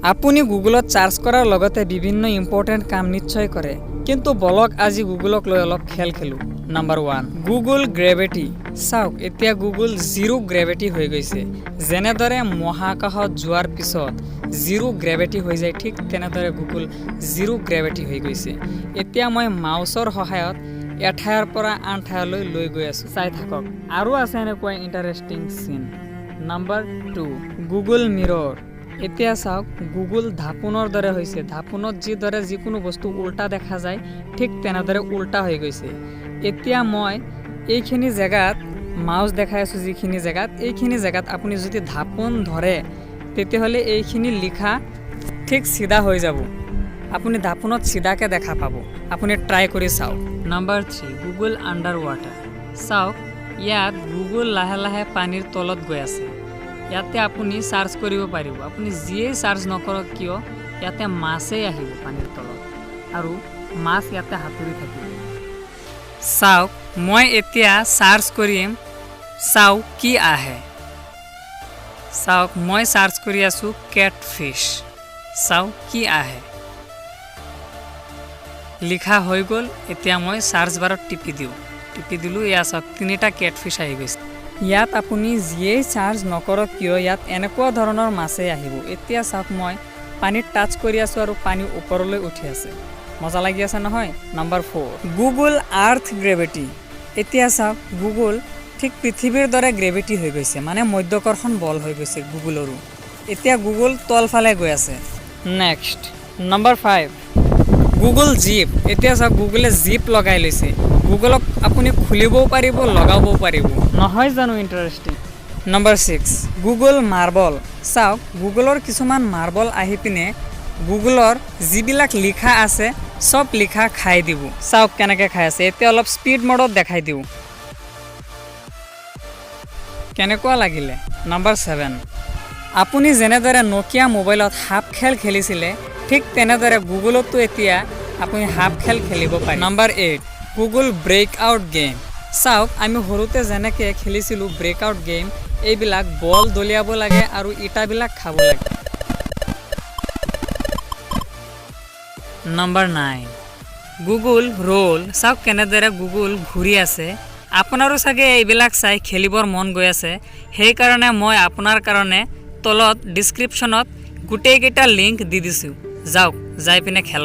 আপুনি গুগলত চাৰ্চ কৰাৰ লগতে বিভিন্ন ইম্পৰ্টেণ্ট কাম নিশ্চয় কৰে, কিন্তু বলক আজি গুগলক লৈ অলপ খেল খেলোঁ। Number 1, Google gravity. চাওক, এতিয়া গুগল জিৰো গ্ৰেভিটি হৈ গৈছে। যেনেদৰে মহাকাশত যোৱাৰ পিছত জিৰো গ্ৰেভিটি হৈ যায়, ঠিক তেনেদৰে গুগল জিৰো গ্ৰেভিটি হৈ গৈছে। এতিয়া মই মাউচৰ সহায়ত এঠাইৰ পৰা আন ঠাইলৈ লৈ গৈ আছোঁ, চাই থাকক। আৰু আছে এনেকুৱা ইণ্টাৰেষ্টিং চিন। Number 2, Google মিৰৰ। এতিয়া চাওক, গুগল ধাপোনৰ দৰে হৈছে। ধাপোনত যিদৰে যিকোনো বস্তু উল্টা দেখা যায়, ঠিক তেনেদৰে উল্টা হৈ গৈছে। এতিয়া মই এইখিনি জেগাত মাউচ দেখাই আছোঁ, যিখিনি জেগাত এইখিনি জেগাত আপুনি যদি ধাপোন ধৰে, তেতিয়াহ'লে এইখিনি লিখা ঠিক চিধা হৈ যাব। আপুনি ধাপোনত চিধাকৈ দেখা পাব। আপুনি ট্ৰাই কৰি চাওক। Number 3, Google under water. চাওক, ইয়াত গুগল লাহে লাহে পানীৰ তলত গৈ আছে। ইয়াতে আপুনি চাৰ্চ কৰিব পাৰিব। আপুনি যিয়েই চাৰ্চ নকৰক কিয়, ইয়াতে মাছেই আহিব পানীৰ তলত, আৰু মাছ ইয়াতে সাঁতুৰি থাকিব। চাওক, মই এতিয়া চাৰ্চ কৰিম, চাওক কি আহে। চাওক, মই চাৰ্চ কৰি আছোঁ কেটফিছ। চাওক কি আহে, লিখা হৈ গ'ল। এতিয়া মই চাৰ্চ বাৰত টিপি দিলোঁ। এয়া চাওক, 3টা কেটফিছ আহি গৈছে। ইয়াত আপুনি যিয়েই চাৰ্চ নকৰক কিয়, ইয়াত এনেকুৱা ধৰণৰ মাছেই আহিব। এতিয়া চাওক, মই পানীত টাচ কৰি আছোঁ আৰু পানী ওপৰলৈ উঠি আছে। মজা লাগি আছে নহয়? নাম্বাৰ 4, গুগল আৰ্থ গ্ৰেভিটি। এতিয়া চাওক, গুগল ঠিক পৃথিৱীৰ দৰে গ্ৰেভিটি হৈ গৈছে, মানে মধ্যাকৰ্ষণ বল হৈ গৈছে গুগলৰো। এতিয়া গুগল তলফালে গৈ আছে। Next, number 5, Google zip. এতিয়া চাওক, গুগলে জিপ লগাই লৈছে। গুগলক আপুনি খুলিবও পাৰিব, লগাবও পাৰিব। নহয় জানো ইণ্টাৰেষ্টিং? Number 6, Google marble. চাওক, গুগলৰ কিছুমান মাৰ্বল আহি পিনে গুগলৰ যিবিলাক লিখা আছে চব লিখা খাই দিব। চাওক কেনেকৈ খাই আছে। এতিয়া অলপ স্পীড মোডত দেখাই দিওঁ, কেনেকুৱা লাগিলে। নাম্বাৰ 7, আপুনি যেনেদৰে নকিয়া মোবাইলত সাপ খেল খেলিছিলে, ঠিক তেনেদৰে গুগলতো এতিয়া আপুনি সাপ খেল খেলিব পাৰে। Number 8, Google breakout game. চাওক, আমি সৰুতে যেনেকৈ খেলিছিলোঁ ব্ৰেকআউট গেম, এইবিলাক বল দলিয়াব লাগে আৰু ইটাবিলাক খাব লাগে। Number 9, Google roll. চাওক কেনেদৰে গুগল ঘূৰি আছে। আপোনাৰো চাগে এইবিলাক চাই খেলিবৰ মন গৈ আছে। সেইকাৰণে মই আপোনাৰ কাৰণে তলত ডিছক্ৰিপশ্যনত গোটেইকেইটা লিংক দি দিছোঁ। যাওক, যাই পিনে খেলক।